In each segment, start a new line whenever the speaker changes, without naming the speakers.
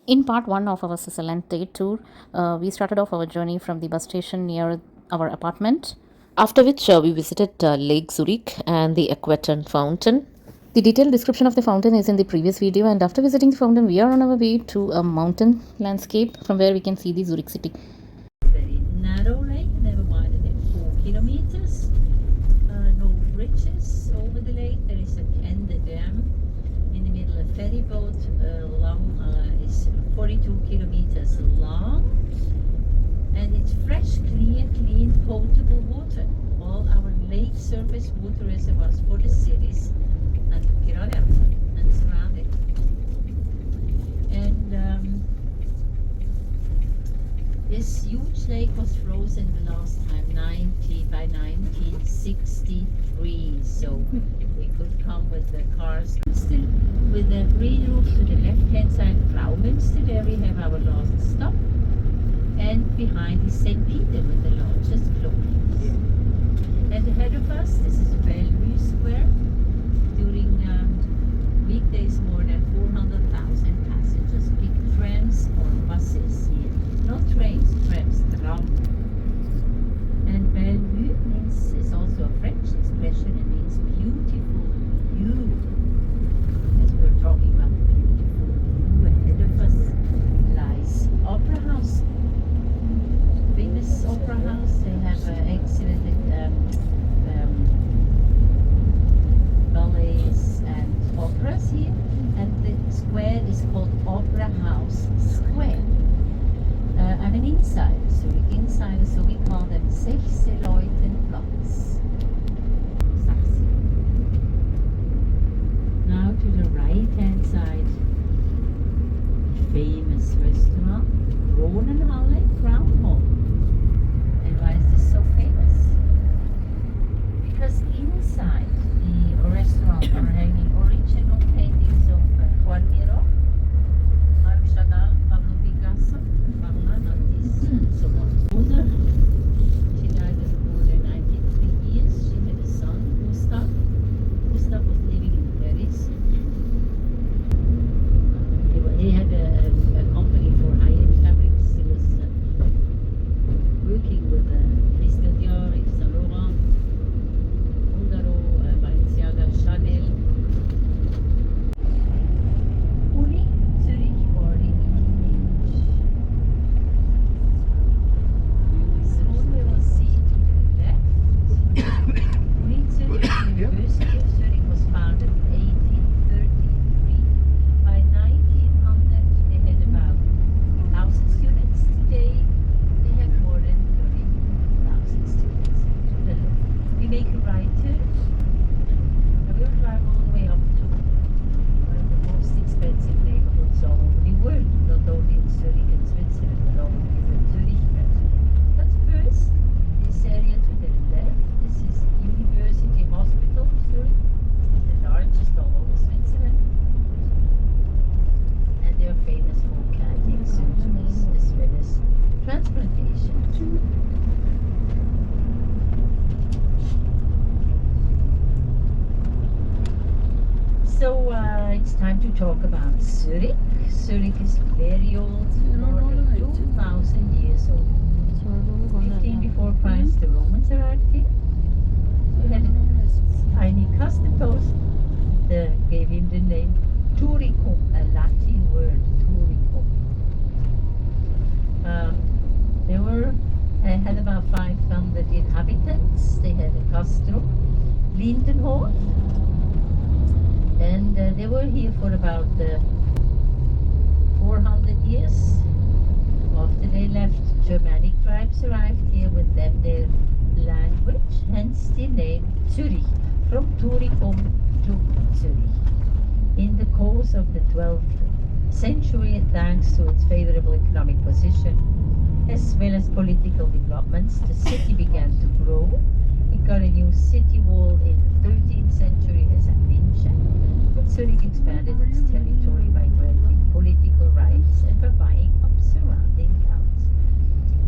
In part one of our Switzerland day tour, we started off our journey from the bus station near our apartment. After which, we visited Lake Zurich and the Aqueton Fountain. The detailed description of the fountain is in the previous video, and after visiting the fountain, we are on our way to a mountain landscape from where we can see the Zurich city.
Very narrow lake, never wider than 4 kilometers. No bridges over the lake. There is a Kende Dam in the middle. A ferry boat is 42 kilometers long, and it's fresh, clear, clean, potable water. All our lake surface water reservoirs for the cities and Piranha and surrounding. And this huge lake was frozen the last time by 1963, so we could come with the cars. Still, with the green roof to the left-hand side, Fraumünster, there we have our last stop, and behind is St. Peter with the largest clock. And ahead of us, this is Bellevue Square. During weekdays, more than 400,000 passengers pick trams or buses here. Not trains, trams, tram. And Bellevue is also a French expression and means beautiful view. As we're talking about the beautiful view ahead of us lies Opera House. Famous Opera House. They have excellent ballets and operas here. And the square is called Opera House Square. I'm an insider, so we call them Sechseleutenplatz. Now to the right-hand side, famous restaurant, Kronenhalle Crown Hall. And why is this so famous? Because inside the restaurant are hanging original paintings of Juan Miró, Marc Chagall, Pablo Picasso, Carla Matisse, and so on. Mother, she died at more than 93 years. She had a son, Gustav. Gustav was living in Paris. He had a company for high-end fabrics. He was working with Christian Dior, Yves Saint Laurent, Ungaro, Balenciaga, Chanel. Uni, Zurich, or the Soon we will see to the left. Uni Zurich, University of Zurich was founded in 1833. By 1900 they had about 1,000 students. Today they have more than 30,000 students. To the left. We make a right turn. And we'll drive all the way up to one of the most expensive neighborhoods all over the world, not only in Zurich and Switzerland, but all over the Zurich region. But first, this area to the left, this is University Hospital Zurich, the largest all over Switzerland. And they're famous for cardiac surgeries as well as transplantation. So it's time to talk about Zurich. Zurich is very old, more than 2,000 years old. 15 before Christ, the Romans arrived here. They had a tiny custom post that gave him the name Turicum, a Latin word, Turicum. They had about 500 inhabitants. They had a castrum, Lindenhof, and they were here for about 400 years. After they left, Germanic tribes arrived here, with them their language, hence the name Zurich, from Turicum to Zurich. In the course of the 12th century, thanks to its favorable economic position, as well as political developments, the city began to grow. It got a new city wall in the 13th century, as I mentioned. But Zurich expanded its territory by granting political rights and by buying up surrounding towns.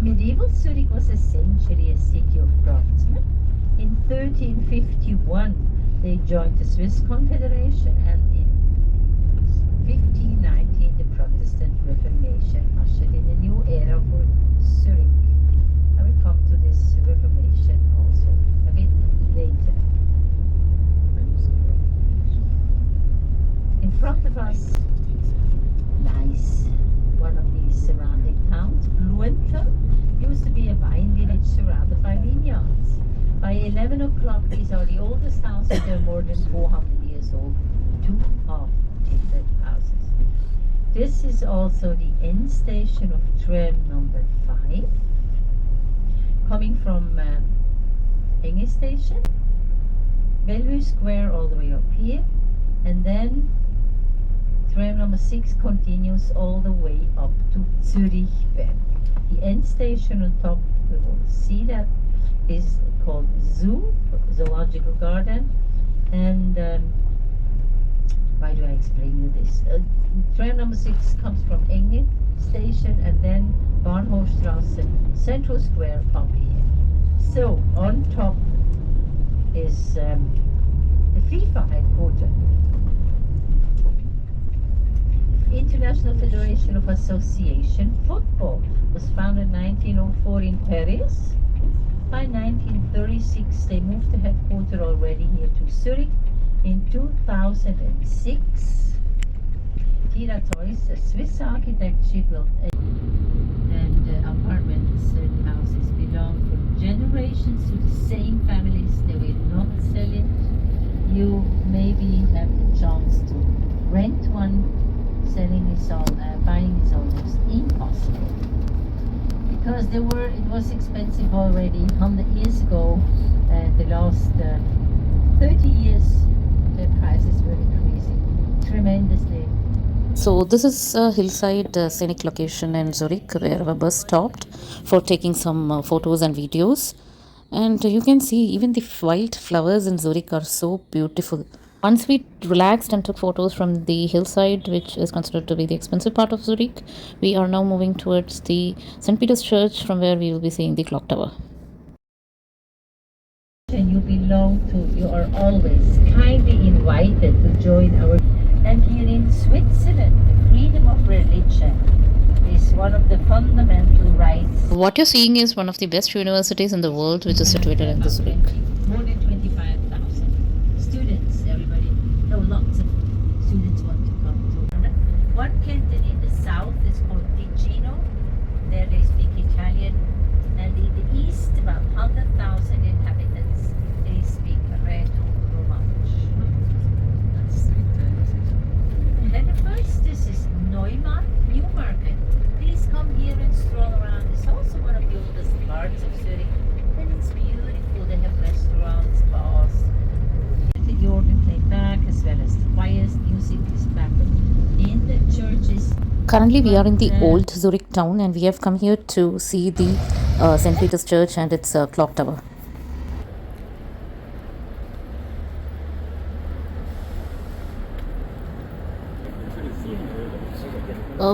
Medieval Zurich was essentially a city of craftsmen. In 1351, they joined the Swiss Confederation, and in 1519, the Protestant Protestant Reformation ushered in a new era for Zurich. I will come to this Reformation also a bit later. In front of us lies one of these surrounding towns. Blumenthal used to be a wine village surrounded by vineyards. By 11 o'clock, these are the oldest houses. They're more than 400 years old. 2 half-timbered houses. This is also the end station of tram number 5. Coming from Enge Station, Bellevue Square all the way up here, and then tram number 6 continues all the way up to Zürichberg. The end station on top, we will see that, is called Zoo, Zoological Garden. And why do I explain you this? Tram number 6 comes from Enge Station and then Bahnhofstrasse, Central Square up here. So on top is the FIFA headquarters. International Federation of Association Football was founded in 1904 in Paris. By 1936 they moved the headquarters already here to Zurich. In 2006 Tira Toys, a Swiss architecture built and apartments and houses belong for generations to the same families. They will not sell it. You maybe have the chance to rent one. Selling is buying is almost impossible because it was expensive already 100 years ago, and the last 30 years the prices were increasing tremendously.
So this is a hillside scenic location in Zurich where our bus stopped for taking some photos and videos. And you can see even the wild flowers in Zurich are so beautiful. Once we relaxed and took photos from the hillside, which is considered to be the expensive part of Zurich, we are now moving towards the St. Peter's Church, from where we will be seeing the clock tower.
And you belong to, you are always kindly invited to join our. And here in Switzerland, the freedom of religion is one of the fundamental rights.
What you're seeing is one of the best universities in the world, which is situated in Zurich.
More than 25,000 students, everybody. No, lots of students want to come to. One canton in the south is called Ticino. There they speak Italian. And in the east, about 100,000 inhabitants, they speak Rätoromanisch. And then first, this is Neumann, Newmarket. Please come here and stroll around. It's also one of the oldest parts of Zurich. And it's beautiful. They have restaurants, bars. The organ played back, as well as the choirs. Music is back in the churches.
Currently, we are in the old Zurich town, and we have come here to see the St. Peter's Church and its clock tower.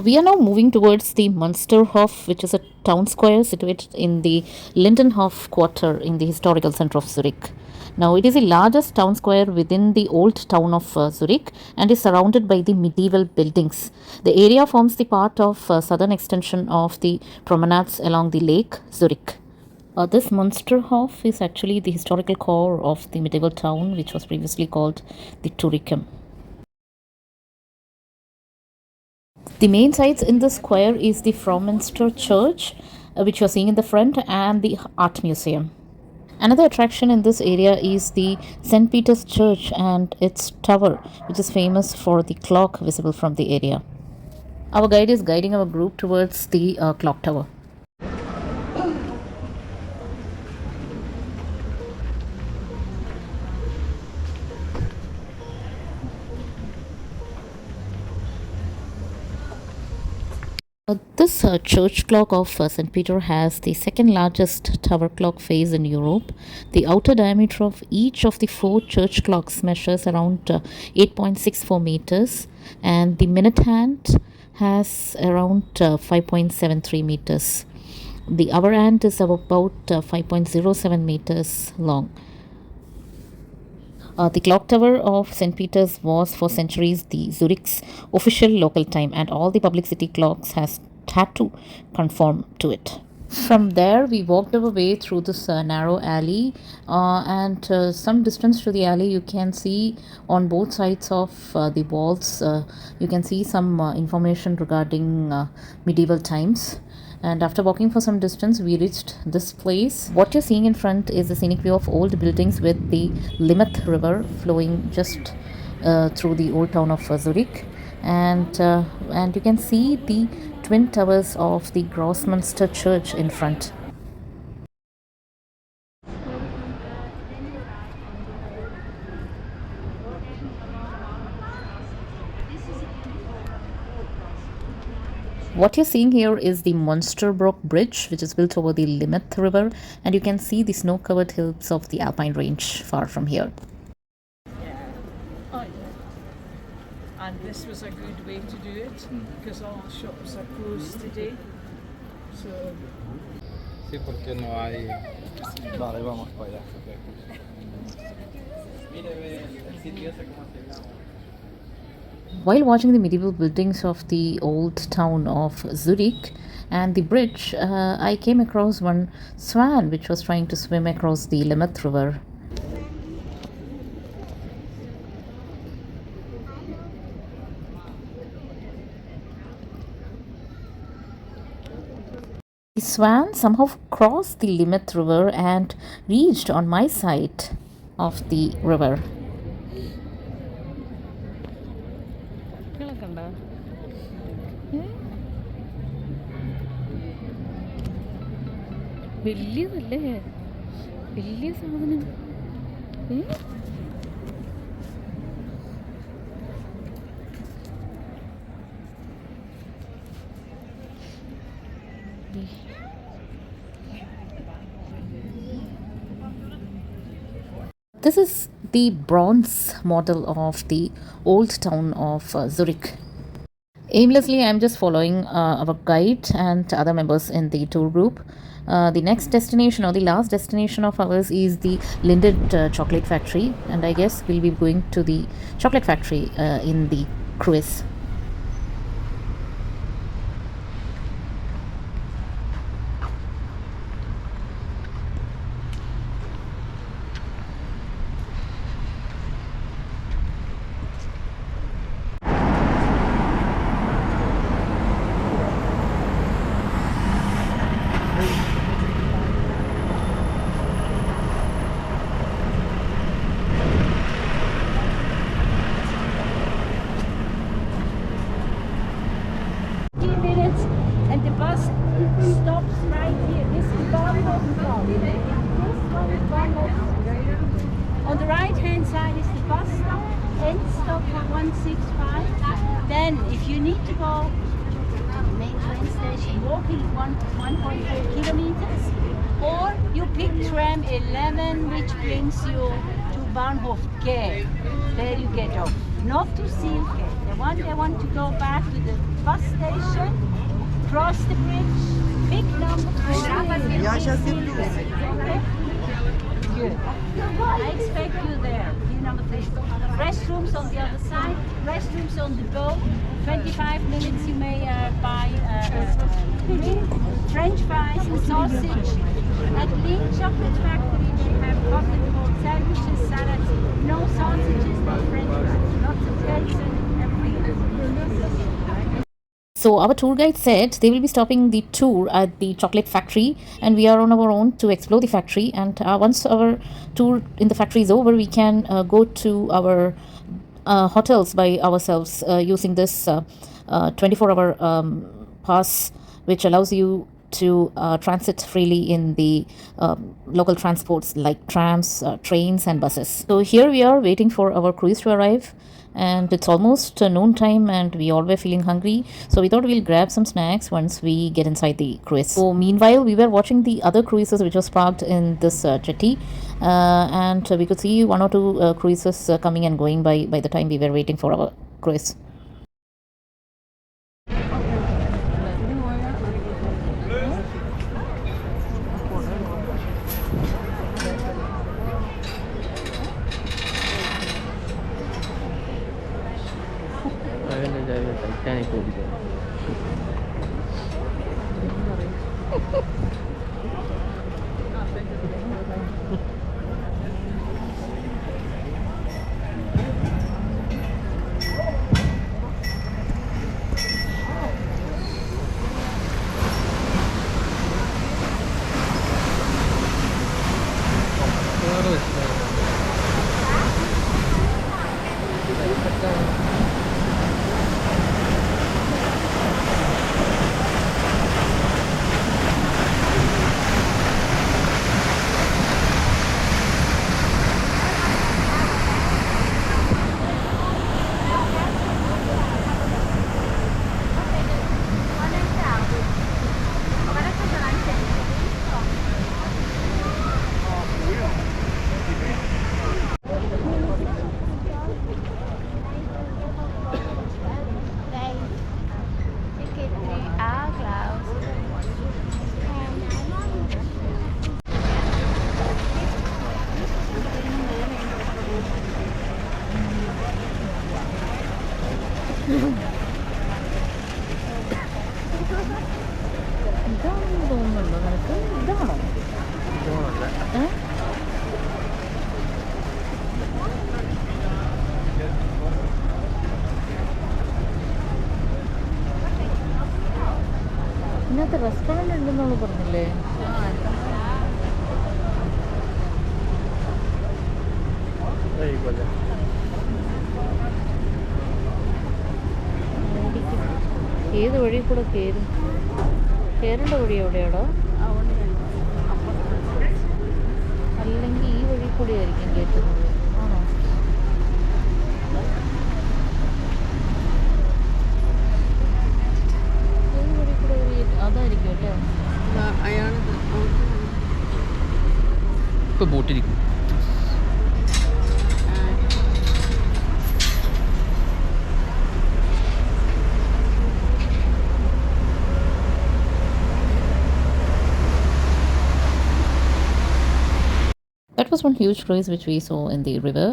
We are now moving towards the Münsterhof, which is a town square situated in the Lindenhof quarter in the historical center of Zurich. Now, it is the largest town square within the old town of Zurich and is surrounded by the medieval buildings. The area forms the part of southern extension of the promenades along the lake Zurich. This Münsterhof is actually the historical core of the medieval town, which was previously called the Turicum. The main sites in the square is the Frauenmünster Church, which you are seeing in the front, and the Art Museum. Another attraction in this area is the St. Peter's Church and its tower, which is famous for the clock visible from the area. Our guide is guiding our group towards the clock tower. This church clock of St. Peter has the second largest tower clock face in Europe. The outer diameter of each of the 4 church clocks measures around 8.64 meters, and the minute hand has around 5.73 meters. The hour hand is about 5.07 meters long. The clock tower of St. Peter's was for centuries the Zurich's official local time, and all the public city clocks has had to conform to it. From there, we walked our way through this narrow alley, and some distance to the alley, you can see on both sides of the walls, you can see some information regarding medieval times. And after walking for some distance, we reached this place. What you're seeing in front is a scenic view of old buildings with the Limmat River flowing just through the old town of Zurich, and you can see the twin towers of the Grossmünster Church in front. What you're seeing here is the Monsterbrook Bridge, which is built over the Limmat River, and you can see the snow-covered hills of the Alpine Range far from here.
Oh, yeah. And this was a good way to do it because all shops are closed today. So
Sí, porque no hay. Vale, vamos para allá. Mire, el sitio ese cómo se llama.
While watching the medieval buildings of the old town of Zurich and the bridge, I came across one swan which was trying to swim across the Limmat River. The swan somehow crossed the Limmat River and reached on my side of the river. വലിയതല്ലേ വലിയ സാധനം This is the bronze model of the old town of Zurich. Aimlessly, I'm just following our guide and other members in the tour group. The next destination or the last destination of ours is the Lindt Chocolate Factory, and I guess we'll be going to the chocolate factory in the cruise.
And the bus stops right here. This is Bahnhof Frau. This one is Bahnhof. On the right hand side is the bus stop. End stop for 165. Then if you need to go to the main train station, walking 1.4 kilometers, or you pick tram 11 which brings you to Bahnhof G. There you get off. Not to Silke. The one they want to go back to the bus station, cross the bridge, big number 3.
Ja, já sei tudo.
Okay? Good. I expect you there. Queue number 3. Restrooms on the other side, restrooms on the boat. 25 minutes you may buy French fries and sausage. At Lindt Chocolate Factory they have chocolate called sandwiches, salads, no sausages, no French fries. Lots of cakes and everything.
So our tour guide said they will be stopping the tour at the chocolate factory, and we are on our own to explore the factory. And once our tour in the factory is over, we can go to our hotels by ourselves using this 24-hour pass, which allows you to transit freely in the local transports like trams, trains and buses. So here we are waiting for our cruise to arrive, and it's almost noon time and we all were feeling hungry, so we thought we'll grab some snacks once we get inside the cruise. So meanwhile we were watching the other cruises which was parked in this jetty, and we could see one or two cruises coming and going by the time we were waiting for our cruise. ഇതാണെന്ന് തോന്നുന്നുണ്ടോ നിനക്ക്? ഇതാണോ? ഏ? ഇതിനകത്ത് restaurant ഉണ്ടെന്നുള്ള പറഞ്ഞില്ലേ? ഏത് വഴി കൂടെ കയറും? കയറേണ്ട വഴി എവിടെയാടോ? അല്ലെങ്കിൽ ഈ വഴി കൂടി ആയിരിക്കും കയറ്റുന്നത്. ആണോ? ഏത് വഴി കൂടെ അതായിരിക്കും അല്ലേ?
ഇപ്പോൾ ബോട്ടിരിക്കും.
That was one huge cruise which we saw in the river,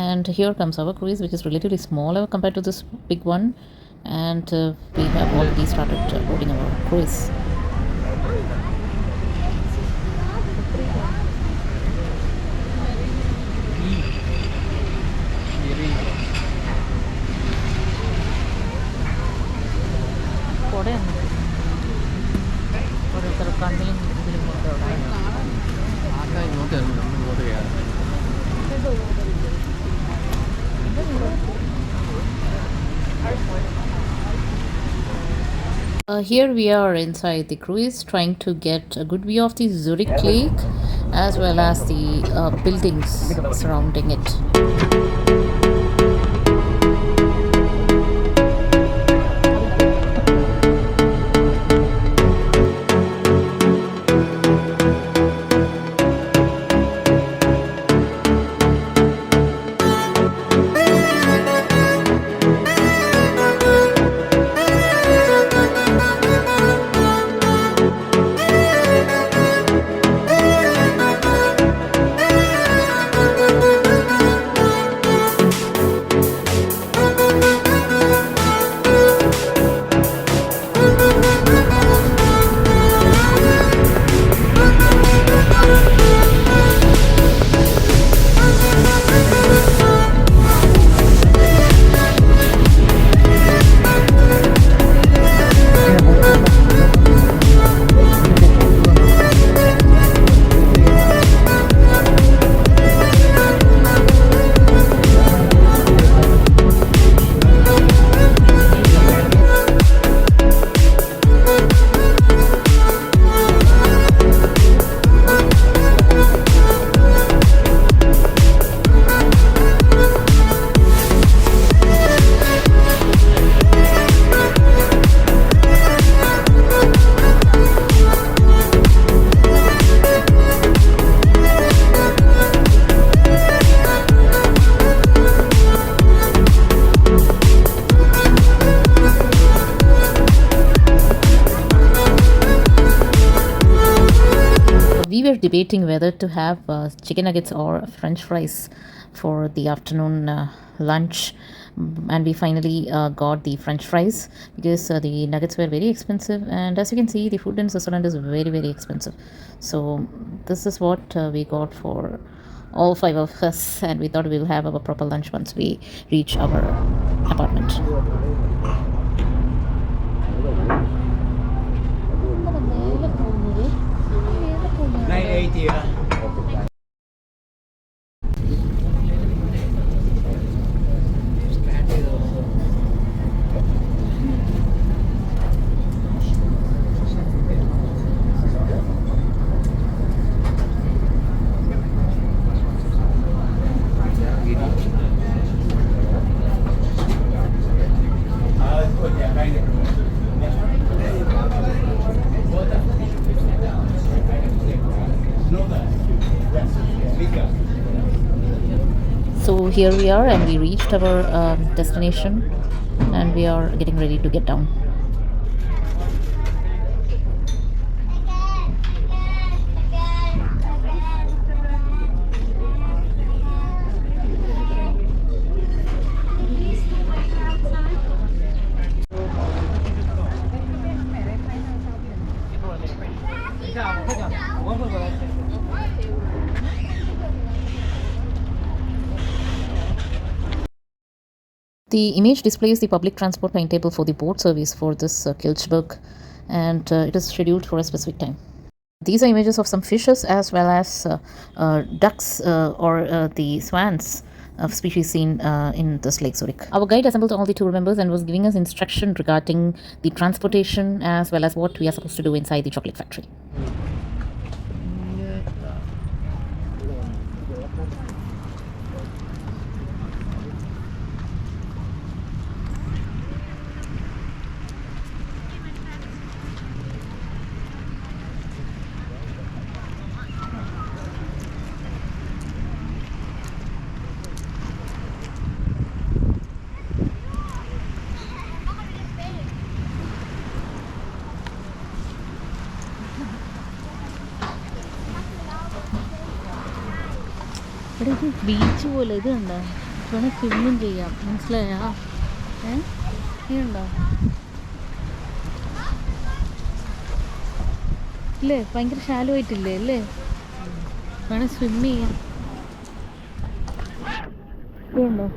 and here comes our cruise, which is relatively smaller compared to this big one, and we have already started boarding our cruise. കുടയാണ് ഓരോരുത്തർ കണ്ണിലും ഇതിലും കൊണ്ടവിടെ. Here we are inside the cruise, trying to get a good view of the Zurich Lake as well as the buildings surrounding it. We were debating whether to have chicken nuggets or french fries for the afternoon lunch, and we finally got the french fries because the nuggets were very expensive, and as you can see the food in Switzerland is very expensive. So this is what we got for all 5 of us, and we thought we'll have our proper lunch once we reach our apartment. So here we are, and we reached our destination, and we are getting ready to get down. The image displays the public transport timetable for the boat service for this Kilchberg, and it is scheduled for a specific time. These are images of some fishes as well as ducks or the swans of species seen in this Lake Zurich. Our guide assembled all the tour members and was giving us instruction regarding the transportation as well as what we are supposed to do inside the chocolate factory. ഇവിടെ ഇത് beach പോലെ ഇത് കണ്ടോ വേണേൽ swimming ചെയ്യാം മനസ്സിലായാ ഇതുണ്ടോ ഇല്ലേ ഭയങ്കര ഷാലോ ആയിട്ടില്ലേ അല്ലേ വേണേൽ സ്വിമ്മ് ചെയ്യാം ഇതുണ്ടോ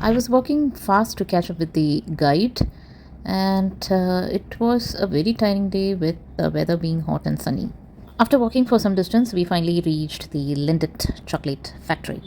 I was walking fast to catch up with the guide, and it was a very tiring day with the weather being hot and sunny. After walking for some distance, we finally reached the Lindt chocolate factory.